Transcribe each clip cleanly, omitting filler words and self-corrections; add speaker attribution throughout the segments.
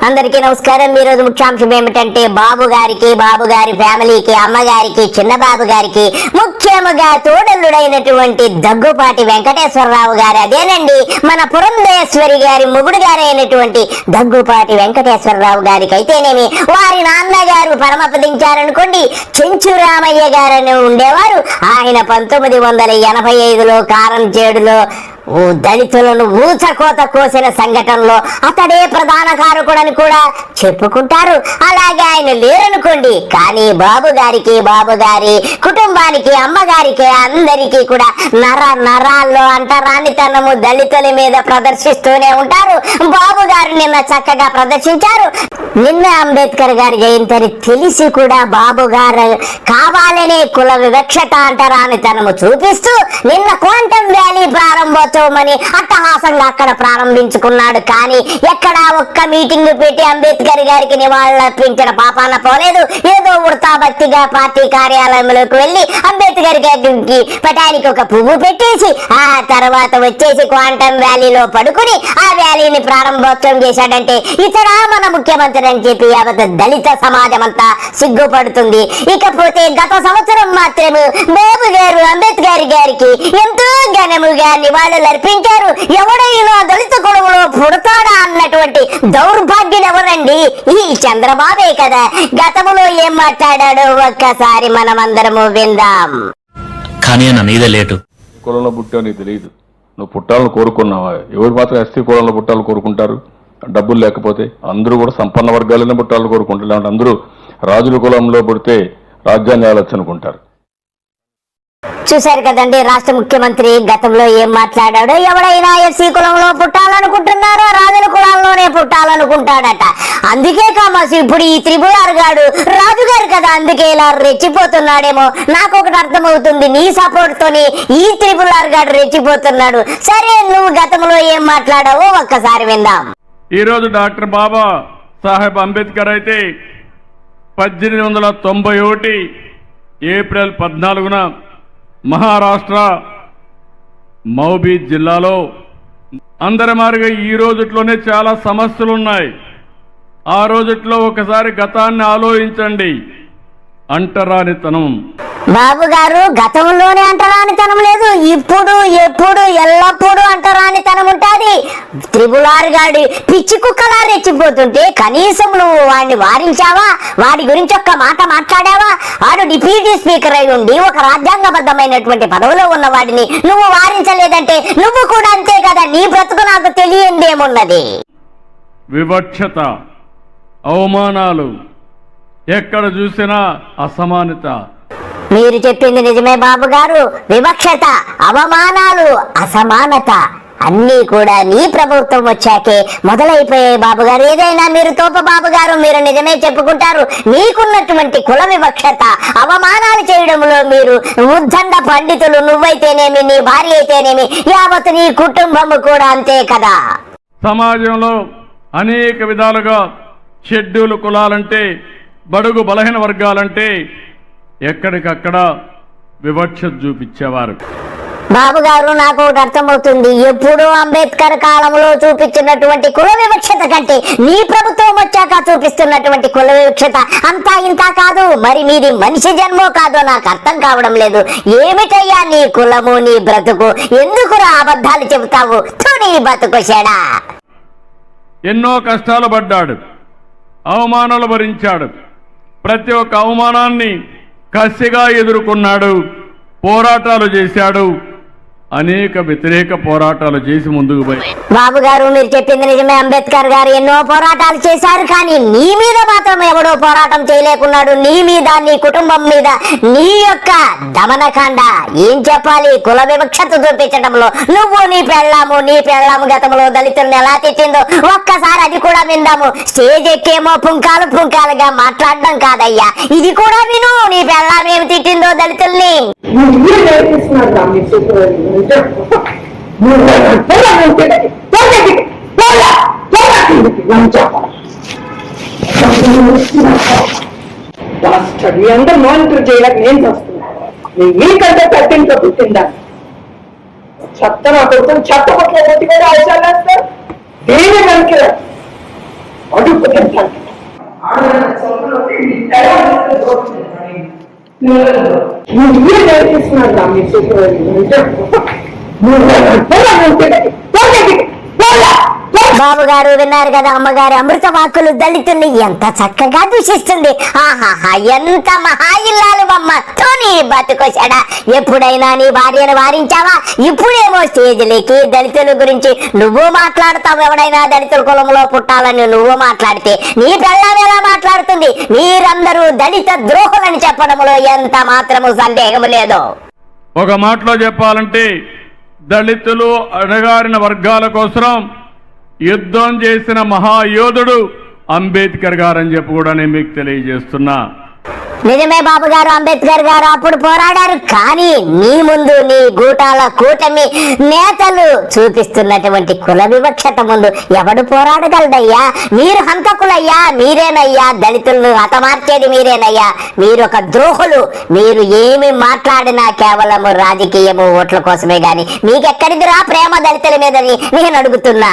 Speaker 1: అందరికీ నమస్కారం. ఈ రోజు ముఖ్యాంశం ఏమిటంటే బాబు గారి ఫ్యామిలీకి, అమ్మగారికి, చిన్న బాబు గారికి, ముఖ్యముగా తోడల్లుడైనటువంటి దగ్గుపాటి వెంకటేశ్వరరావు గారు, అదేనండి మన పురంధేశ్వరి గారి మొగుడు గారైనటువంటి దగ్గుపాటి వెంకటేశ్వరరావు గారికి అయితేనేమి, వారి నాన్నగారు పరమపదించారనుకోండి చెంచురామయ్య గారని ఉండేవారు. ఆయన 1985లో కారంచేడులో దళితులను ఊచకోత కోసిన సంఘటనలో అతడే ప్రధాన కారకుడని కూడా చెప్పుకుంటారు. అలాగే ఆయన లేరనుకోండి, కానీ బాబు గారి కుటుంబానికి, అమ్మగారికి, అందరికీ కూడా నరాల్లో అంటరానితనము దళితుల మీద ప్రదర్శిస్తూనే ఉంటారు. బాబు గారు నిన్న చక్కగా ప్రదర్శించారు. నిన్న అంబేద్కర్ గారి జయంతిని తెలిసి కూడా బాబు గారు కావాలనే కుల వివక్షత, అంటరానితనము చూపిస్తూ నిన్న క్వాంటమ్ వ్యాలీ ప్రారంభోత్సవం అని అట్టహాసంగా అక్కడ ప్రారంభించుకున్నాడు. కానీ ఎక్కడా ఒక్క మీటింగ్ పెట్టి అంబేద్కర్ గారికి నివాళులర్పించిన పాపాన పోలేదు. ఏదో వృతాభక్తిగా పార్టీ కార్యాలయంలోకి వెళ్లి అంబేద్కర్ గారికి పటానికి ఒక పువ్వు పెట్టేసి ఆ తర్వాత వచ్చేసి క్వాంటమ్ వ్యాలీలో పడుకుని ఆ వ్యాలీని ప్రారంభోత్సవం చేశాడంటే ఇతడా మన ముఖ్యమంత్రి అని చెప్పి యావత్ దళిత సమాజం అంతా సిగ్గుపడుతుంది. ఇకపోతే గత సంవత్సరం మాత్రమే బాబు గారు అంబేద్కర్ గారికి ఎంతో ఘనముగా నివాళులు అర్పించారు. ఎవడైనా దళిత కులంలో పుడతాడా అన్నటువంటి దౌర్భాగ్యం ఎవరండి? ఈ చంద్రబాబే కదా. గతంలో ఏం మాట్లాడాడో ఒక్కసారి మనమందరము విందాం.
Speaker 2: కానీ నీదే లేటు.
Speaker 3: కులంలో పుట్టావు నీకు తెలియదు. నువ్వు పుట్టాలను కోరుకున్నావా? ఎవరు మాత్రం ఎస్టీ కులంలో పుట్టాలను కోరుకుంటారు? డబ్బులు లేకపోతే అందరూ కూడా సంపన్న వర్గాలనే పుట్టాలను కోరుకుంటారు. అందరూ రాజుల కులంలో పుడితే రాజ్యాన్ని ఆలోచన అనుకుంటారు.
Speaker 1: చూశారు కదండి రాష్ట్ర ముఖ్యమంత్రి గతంలో ఏం మాట్లాడాడో. ఎవడైనా ఎస్సీ కులంలో పుట్టాలనుకుంటున్నారో రాజుల కులాల్లోనే పుట్టాలనుకుంటాడట. అందుకే కామాసి ఇప్పుడు ఈ త్రిపురార్ గాడు రాజుగారు కదా, అందుకే ఇలా రెచ్చిపోతున్నాడేమో. నాకు ఒకటి అర్థమవుతుంది, నీ సపోర్ట్ తోని ఈ త్రిపురార్ గాడు రెచ్చిపోతున్నాడు. సరే, నువ్వు గతంలో ఏం మాట్లాడావో ఒక్కసారి విందాం.
Speaker 4: ఈ రోజు డాక్టర్ బాబా సాహెబ్ అంబేద్కర్ అయితే 1891 ఏప్రిల్ 14న మహారాష్ట్ర మౌబీ జిల్లాలో అందరి మారిగా ఈ రోజుట్లోనే చాలా సమస్యలు ఉన్నాయి. ఆ రోజుట్లో ఒకసారి గతాన్ని ఆలోచించండి. అంటరానితనం
Speaker 1: బాబు గారు గతంలోనే అంటరానితనం లేదు, ఇప్పుడు ఎప్పుడు ఎల్లప్పుడూ అంటరానితనం ఉంటుంది. త్రిపులార్ గాడి పిచ్చి కుక్కలా రెచ్చిపోతుంటే కనీసం నువ్వు వాడిని వారించావా? వాడి గురించి ఒక్క మాట మాట్లాడావా? వాడు డిప్యూటీ స్పీకర్ అయి ఉండి ఒక రాజ్యాంగబద్ధమైనటువంటి పదవిలో ఉన్న వాడిని నువ్వు వారించలేదంటే నువ్వు కూడా అంతే కదా. నీ బ్రతుకు నాకు తెలియందేమున్నది?
Speaker 4: వివక్షత, అవమానాలు, ఎక్కడ చూసినా అసమానత.
Speaker 1: మీరు చెప్పింది నిజమే బాబు గారు. వివక్షత, అవమానాలు, అసమానత అన్నీ కూడా నీ ప్రభుత్వం వచ్చాకే మొదలైపోయాయి బాబు గారు. ఏదైనా మీరు తోప బాబు గారు, మీరు నిజమే చెప్పుకుంటారు. మీకున్నటువంటి కుల వివక్షత, అవమానాలు చేయడంలో మీరు ఉద్దండ పండితులు. నువ్వైతేనేమి, నీ భార్య అయితేనేమి, యావత్ నీ కుటుంబము కూడా అంతే కదా.
Speaker 4: సమాజంలో అనేక విధాలుగా షెడ్యూల్ కులాలంటే, బడుగు బలహీన వర్గాలంటే ఎక్కడికక్కడ వివక్ష చూపించేవారు.
Speaker 1: బాబు గారు నాకు ఒకటి అర్థమవుతుంది, ఎప్పుడూ అంబేద్కర్ కాలంలో చూపించినటువంటి కుల వివక్షత కంటే నీ ప్రభుత్వం వచ్చాక చూపిస్తున్నటువంటి కుల వివక్షత అంతా ఇంత కాదు. మరి మీది మనిషి జన్మో కాదో నాకు అర్థం కావడం లేదు. ఏమిటయ్యా నీ కులము, నీ బ్రతుకు? ఎందుకురా అబద్ధాలు చెబుతావు? నీ బతుకు చెడా.
Speaker 4: ఎన్నో కష్టాలు పడ్డాడు, అవమానాలు భరించాడు. ప్రతి ఒక్క అవమానాన్ని కసిగా ఎదుర్కొన్నాడు, పోరాటాలు చేశాడు, అనేక వ్యతిరేక పోరాటాలు చేసి ముందుకు పోయి.
Speaker 1: బాబు గారు మీరు చెప్పింది నిజమే. అంబేద్కర్ గారు ఎన్నో పోరాటాలు చేశారు, కానీ నీ మీద మాత్రం ఎవడో పోరాటం చేయలేకున్నాడు. నీ మీద, నీ కుటుంబం మీద నీ యొక్క దమనకాండ ఏం చెప్పాలి? కుల వివక్షత చూపించడంలో నువ్వు, నీ పెళ్ళాము గతంలో దళితుల్ని ఎలా తిట్టిందో ఒక్కసారి అది కూడా విందాము. స్టేజ్ ఎక్కేమో పుంకాలుగా మాట్లాడడం కాదయ్యా, ఇది కూడా విను. నీ పెళ్ళాం ఏమి తిట్టిందో దళితుల్ని.
Speaker 5: అందరూ మానిటర్ చేయలేక నేను చేస్తున్నా. మీకంటే కట్టింతో పుట్టిందా చెత్త నా కొడుకుని చెత్త పట్ల కూడా అవసరం వేస్తారు. దేని కనుక అటు పుట్టించాలి. నువ్వే నేర్పిస్తున్నాడు నా మీ
Speaker 1: బాబు గారు విన్నారు కదా అమ్మగారి అమృత వాక్కులు దళితుల్ని ఎంత చక్కగా దూషిస్తుంది. ఆహాహా, ఎంత మహా ఇల్లాలు అమ్మ తోని బతుకొచ్చాడా. ఎప్పుడైనా నీ భార్యను వారించావా? ఇప్పుడేమో స్టేజ్లకి దళితుల గురించి నువ్వు మాట్లాడతావు. ఎవడైనా దళితుల కులంలో పుట్టాలని నువ్వు మాట్లాడితే నీ పిల్లని ఎలా మాట్లాడుతుంది? మీరందరూ దళిత ద్రోహులని చెప్పడంలో ఎంత మాత్రము సందేహం లేదు.
Speaker 4: ఒక మాటలో చెప్పాలంటే దళితులు అణగారిన వర్గాల కోసం యుద్ధం చేసిన మహాయోధుడు అంబేద్కర్ గారని చెప్పి కూడా నేను మీకు తెలియజేస్తున్నా.
Speaker 1: నిజమే బాబు గారు, అంబేద్కర్ గారు అప్పుడు పోరాడారు. కానీ నీ ముందు నీ గూటాల కూటమి నేతలు చూపిస్తున్నటువంటి కుల వివక్షత ముందు ఎవడు పోరాడగలడయ్యా? మీరు హంతకులయ్యా, మీరేనయ్యా. దళితులను హతమార్చేది మీరేనయ్యా. మీరు ఒక ద్రోహులు. మీరు ఏమి మాట్లాడినా కేవలము రాజకీయము ఓట్ల కోసమే గాని మీకెక్కడిదిరా ప్రేమ దళితుల మీదని నేను అడుగుతున్నా.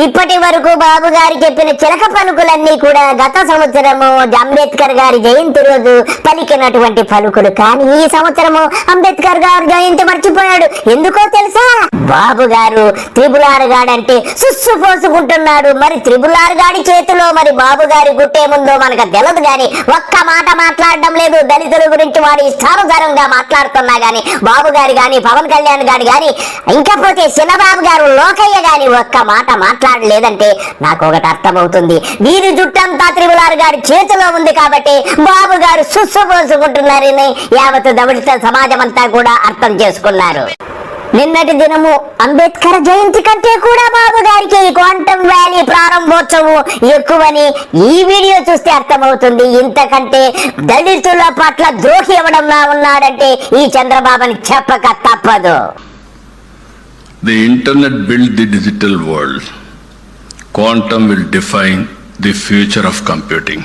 Speaker 1: ఇప్పటి వరకు బాబు గారు చెప్పిన చిలక పలుకులన్నీ కూడా గత సంవత్సరము అంబేద్కర్ గారి జయంతి రోజు పలికినటువంటి పలుకులు. కానీ ఈ సంవత్సరము అంబేద్కర్ గారు జయంతి మర్చిపోయాడు. ఎందుకో తెలుసా? బాబు గారు త్రిపులార్ గాడంటే సుస్సు పోసుకుంటున్నాడు. మరి త్రిపులార్ గాడి చేతిలో మరి బాబు గారి గుట్టేముందో మనకు తెలదు. గాని ఒక్క మాట మాట్లాడడం లేదు. దళితుల గురించి వాడు ఇష్టానుసారంగా మాట్లాడుతున్నా గాని బాబు గారు గాని పవన్ కళ్యాణ్ గారు గాని ఇంకపోతే చిన్నబాబు గారు లోకయ్య గాని ఒక్క మాట మాట్లాడలేదంటే నాకు ఒకటి అర్థమవుతుంది. వీరి జుట్టంతా త్రిపులార్ గారి చేతిలో ఉంది కాబట్టి బాబు గారు సుస్సుపోసుకుంటున్నారని యావత్ దళిత సమాజం అంతా కూడా అర్థం చేసుకున్నారు. నిన్నటి దినము అంబేద్కర్ జయంతి కంటే కూడా బాబు గారికి క్వాంటమ్ వ్యాలీ ప్రారంభోత్సవం ఎక్కువని ఈ వీడియో చూస్తే అర్థమవుతుంది. ఇంతకంటే దళితుల పట్ల ద్రోహి ఎవడన్నా ఉన్నాడంటే ఈ చంద్రబాబుని చెప్పక తప్పదు.
Speaker 6: The internet built the digital world. Quantum will define the future of computing.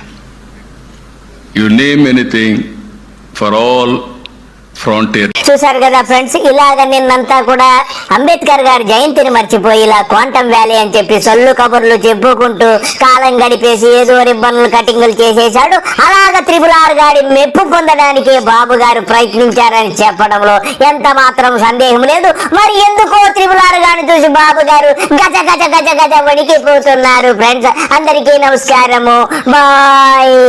Speaker 6: You name anything, for all frontier.
Speaker 1: చూసారు కదా ఫ్రెండ్స్, ఇలాగ నిన్నంతా కూడా అంబేద్కర్ గారి జయంతిని మర్చిపోయి ఇలా క్వాంటమ్ వ్యాలీ అని చెప్పి సొల్లు కబుర్లు చెప్పుకుంటూ కాలం గడిపేసి ఏదో రిబ్బన్లు కటింగులు చేసేశాడు. అలాగ త్రిపులార్ గారి మెప్పు పొందడానికి బాబు గారు ప్రయత్నించారని చెప్పడంలో ఎంత మాత్రం సందేహం లేదు. మరి ఎందుకో త్రిపులార్ గారిని చూసి బాబు గారు గజ గజ గజ గజ వణికిపోతున్నారు. ఫ్రెండ్స్ అందరికీ నమస్కారము, బాయ్.